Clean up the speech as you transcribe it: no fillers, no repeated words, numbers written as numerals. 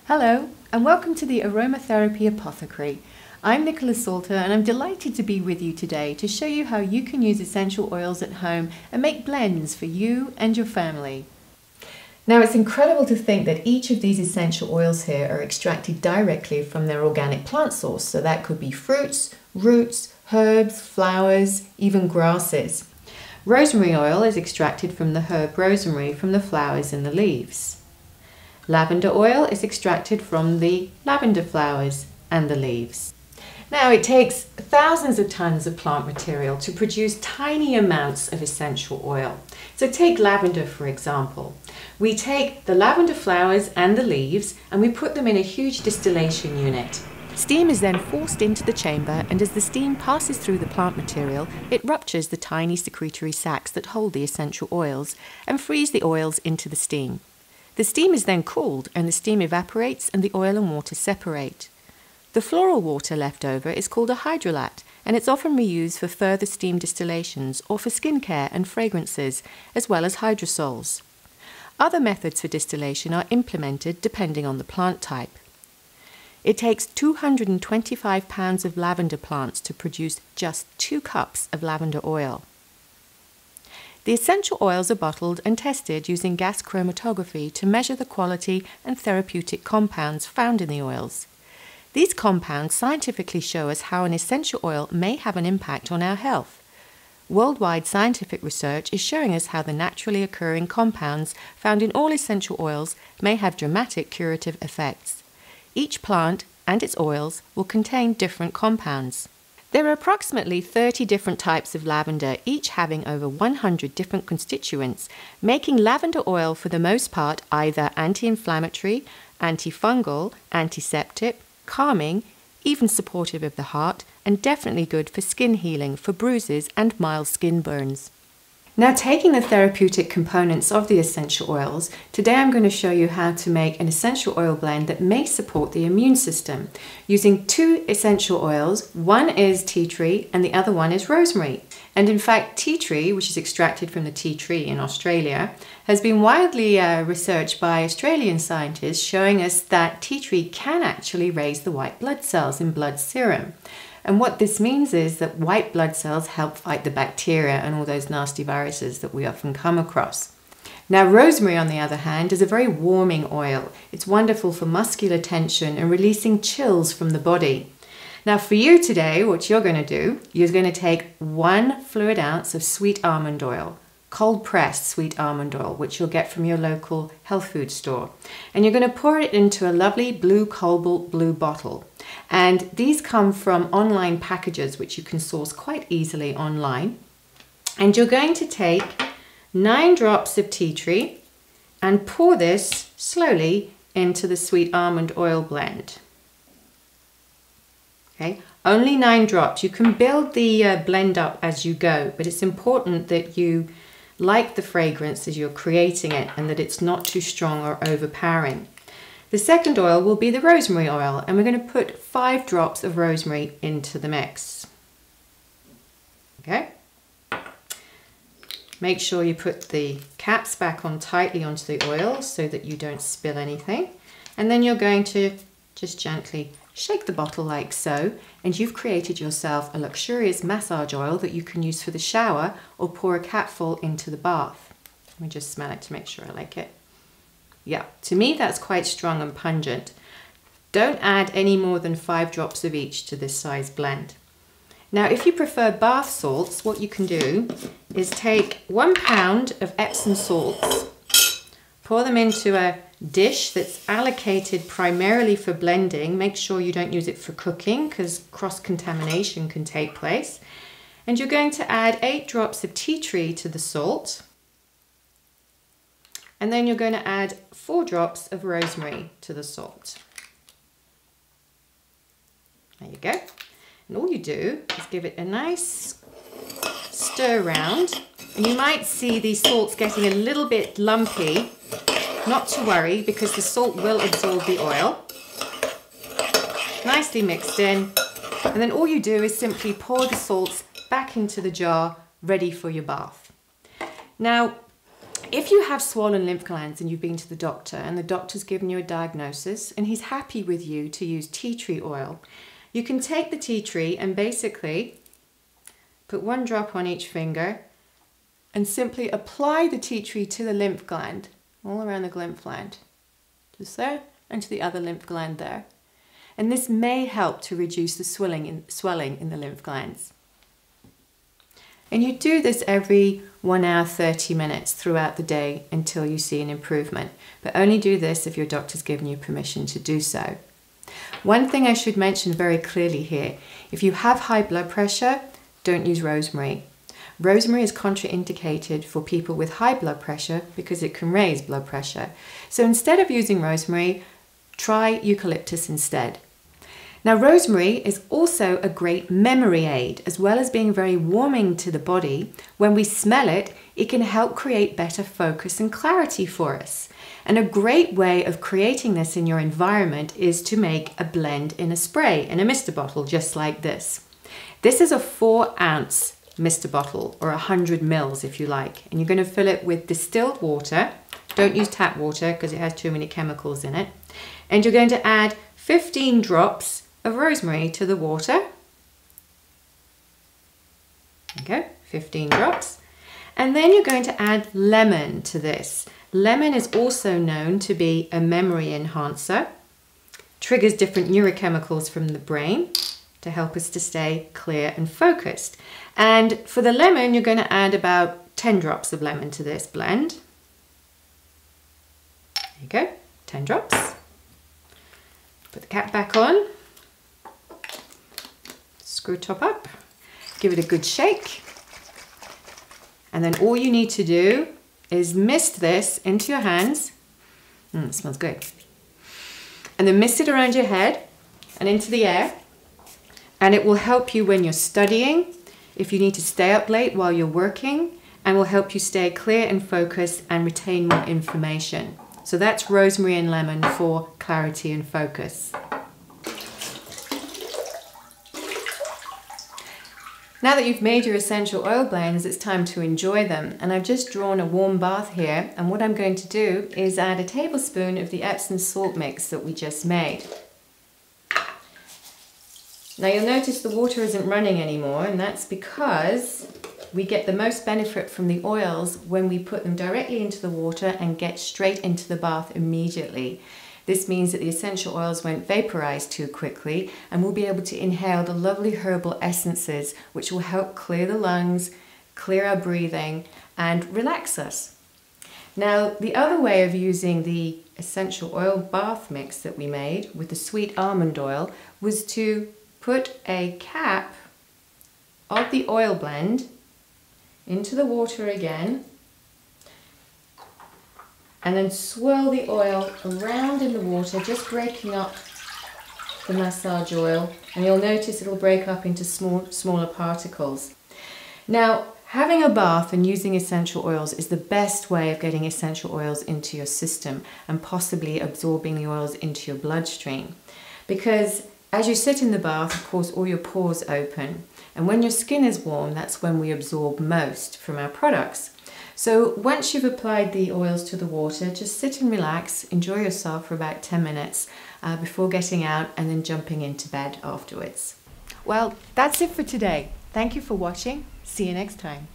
Hello, and welcome to the Aromatherapy Apothecary. I'm Nicola Salter, and I'm delighted to be with you today to show you how you can use essential oils at home and make blends for you and your family. Now, it's incredible to think that each of these essential oils here are extracted directly from their organic plant source. So that could be fruits, roots, herbs, flowers, even grasses. Rosemary oil is extracted from the herb rosemary from the flowers and the leaves. Lavender oil is extracted from the lavender flowers and the leaves. Now, it takes thousands of tons of plant material to produce tiny amounts of essential oil. So take lavender, for example. We take the lavender flowers and the leaves and we put them in a huge distillation unit. Steam is then forced into the chamber, and as the steam passes through the plant material, it ruptures the tiny secretory sacs that hold the essential oils and frees the oils into the steam. The steam is then cooled and the steam evaporates and the oil and water separate. The floral water left over is called a hydrolat, and it's often reused for further steam distillations or for skincare and fragrances, as well as hydrosols. Other methods for distillation are implemented depending on the plant type. It takes 225 pounds of lavender plants to produce just 2 cups of lavender oil. The essential oils are bottled and tested using gas chromatography to measure the quality and therapeutic compounds found in the oils. These compounds scientifically show us how an essential oil may have an impact on our health. Worldwide scientific research is showing us how the naturally occurring compounds found in all essential oils may have dramatic curative effects. Each plant and its oils will contain different compounds. There are approximately 30 different types of lavender, each having over 100 different constituents, making lavender oil for the most part either anti-inflammatory, antifungal, antiseptic, calming, even supportive of the heart, and definitely good for skin healing for bruises and mild skin burns. Now, taking the therapeutic components of the essential oils, today I'm going to show you how to make an essential oil blend that may support the immune system using 2 essential oils. One is tea tree and the other one is rosemary. And in fact, tea tree, which is extracted from the tea tree in Australia, has been widely researched by Australian scientists showing us that tea tree can actually raise the white blood cells in blood serum. And what this means is that white blood cells help fight the bacteria and all those nasty viruses that we often come across. Now, rosemary, on the other hand, is a very warming oil. It's wonderful for muscular tension and releasing chills from the body. Now, for you today, what you're going to do, you're going to take 1 fluid ounce of sweet almond oil, cold pressed sweet almond oil, which you'll get from your local health food store. And you're going to pour it into a lovely blue cobalt blue bottle. And these come from online packages, which you can source quite easily online. And you're going to take 9 drops of tea tree and pour this slowly into the sweet almond oil blend. Okay, only 9 drops. You can build the blend up as you go, but it's important that you like the fragrance as you're creating it and that it's not too strong or overpowering. The second oil will be the rosemary oil, and we're going to put 5 drops of rosemary into the mix. Okay. Make sure you put the caps back on tightly onto the oil so that you don't spill anything. And then you're going to just gently shake the bottle like so, and you've created yourself a luxurious massage oil that you can use for the shower or pour a capful into the bath. Let me just smell it to make sure I like it. Yeah, to me that's quite strong and pungent. Don't add any more than 5 drops of each to this size blend. Now, if you prefer bath salts, what you can do is take 1 pound of Epsom salts, pour them into a dish that's allocated primarily for blending. Make sure you don't use it for cooking because cross-contamination can take place. And you're going to add 8 drops of tea tree to the salt. And then you're going to add 4 drops of rosemary to the salt. There you go. And all you do is give it a nice stir round. And you might see these salts getting a little bit lumpy. Not to worry, because the salt will absorb the oil. Nicely mixed in. And then all you do is simply pour the salts back into the jar, ready for your bath. Now, If you have swollen lymph glands and you've been to the doctor and the doctor's given you a diagnosis and he's happy with you to use tea tree oil, you can take the tea tree and basically put 1 drop on each finger and simply apply the tea tree to the lymph gland, all around the lymph gland, just there, and to the other lymph gland there. And this may help to reduce the swelling in the lymph glands. And you do this every 1 hour, 30 minutes throughout the day until you see an improvement. But only do this if your doctor's given you permission to do so. One thing I should mention very clearly here, if you have high blood pressure, don't use rosemary. Rosemary is contraindicated for people with high blood pressure because it can raise blood pressure. So instead of using rosemary, try eucalyptus instead. Now, rosemary is also a great memory aid, as well as being very warming to the body. When we smell it, it can help create better focus and clarity for us. And a great way of creating this in your environment is to make a blend in a spray, in a mister bottle, just like this. This is a 4-ounce mister bottle, or 100 mils if you like. And you're going to fill it with distilled water. Don't use tap water because it has too many chemicals in it. And you're going to add 15 drops of rosemary to the water. Okay, 15 drops. And then you're going to add lemon to this. Lemon is also known to be a memory enhancer, triggers different neurochemicals from the brain to help us to stay clear and focused. And for the lemon, you're going to add about 10 drops of lemon to this blend. There you go, 10 drops. Put the cap back on. Screw top up, give it a good shake, and then all you need to do is mist this into your hands. It smells good. And then mist it around your head and into the air, and it will help you when you're studying, if you need to stay up late while you're working, and will help you stay clear and focused and retain more information. So that's rosemary and lemon for clarity and focus. Now that you've made your essential oil blends, it's time to enjoy them. And I've just drawn a warm bath here. And what I'm going to do is add a tablespoon of the Epsom salt mix that we just made. Now you'll notice the water isn't running anymore, and that's because we get the most benefit from the oils when we put them directly into the water and get straight into the bath immediately. This means that the essential oils won't vaporize too quickly, and we'll be able to inhale the lovely herbal essences which will help clear the lungs, clear our breathing, and relax us. Now, the other way of using the essential oil bath mix that we made with the sweet almond oil was to put a cap of the oil blend into the water again, and then swirl the oil around in the water, just breaking up the massage oil, and you'll notice it'll break up into smaller particles. Now, having a bath and using essential oils is the best way of getting essential oils into your system and possibly absorbing the oils into your bloodstream. Because as you sit in the bath, of course, all your pores open, and when your skin is warm, that's when we absorb most from our products. So once you've applied the oils to the water, just sit and relax, enjoy yourself for about 10 minutes before getting out and then jumping into bed afterwards. Well, that's it for today. Thank you for watching. See you next time.